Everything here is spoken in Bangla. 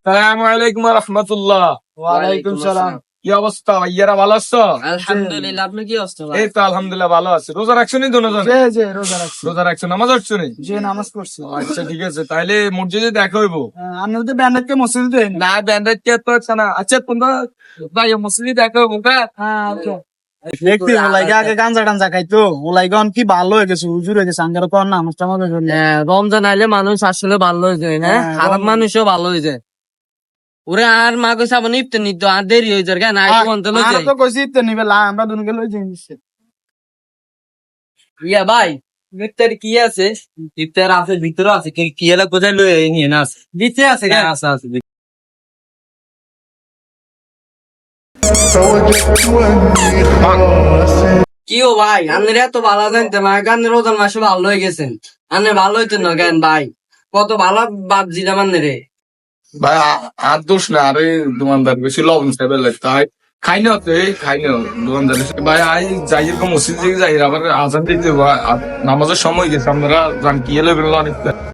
আসসালামু আলাইকুম রহমতুল্লাহ। ওয়ালাইকুম সালাম। কি অবস্থা ভাইয়ারা, ভালো আছো? আলহামদুলিল্লাহ, আপনি কি অবস্থা ভাই? এই তো আলহামদুলিল্লাহ ভালো আছি। রোজা রাখছো নি দুজন? যে রোজা রাখছি, রোজা রাখছো, নামাজ পড়ছো নি? যে নামাজ পড়ছি। আচ্ছা ঠিক আছে, তাইলে মসজিদে দেখা হইবো। আপনি তো ব্যান্ডেডকে মসজিদে দেন না ব্যান্ডেড কে তো হচ্ছে না। আচ্ছা তোমরা ভাই মসজিদে দেখা হইবো কা? হ্যাঁ দেখতে ওলাইগে আগে গাঞ্জা টাঞ্জা খাইতো, ওলাইগে কি ভালো হয়ে গেছে, হুজুর হয়ে গেছে। আঙ্গার তো নামাজ টামাজের জন্য রমজান আইলে মানুষ আসলে ভালো হয়ে যায়, হ্যাঁ, খারাপ মানুষও ভালো হয়ে যায়। ওরে আর মা কইছে আবার ইফতার নিত আর দেরি হয়ে যায়, কেন আইতো বন্ধ লই যায়। তো কইছি ইফতার নিবে লা, আমরা দুনকে লই যাই নিছে। ইয়া ভাই, ইফতার কি আছে? ইফতার আছে, ভিতরে আছে, কি কি এলা কোথায় লই নিয়ে না আছে, দিতে আছে কেন? আছে আছে। কি ও ভাই, আপনার এত ভালো জানতে না, গানের রোজার মাসে ভালো হয়ে গেছেন। আপনি ভালো হইতেন না কেন ভাই? কত ভালো ভাবছিলাম আপনি রে। ভাই আর দোষ না, আরে দোকানদার বেশি লবণ খাইবে তাই খাই না তো, এই খাই না দোকানদার ভাই। আই যাই এরকম মসজিদ যাই, আবার আজান দিতে নামাজের সময় গেছে, আপনারা জান কি এলে অনেক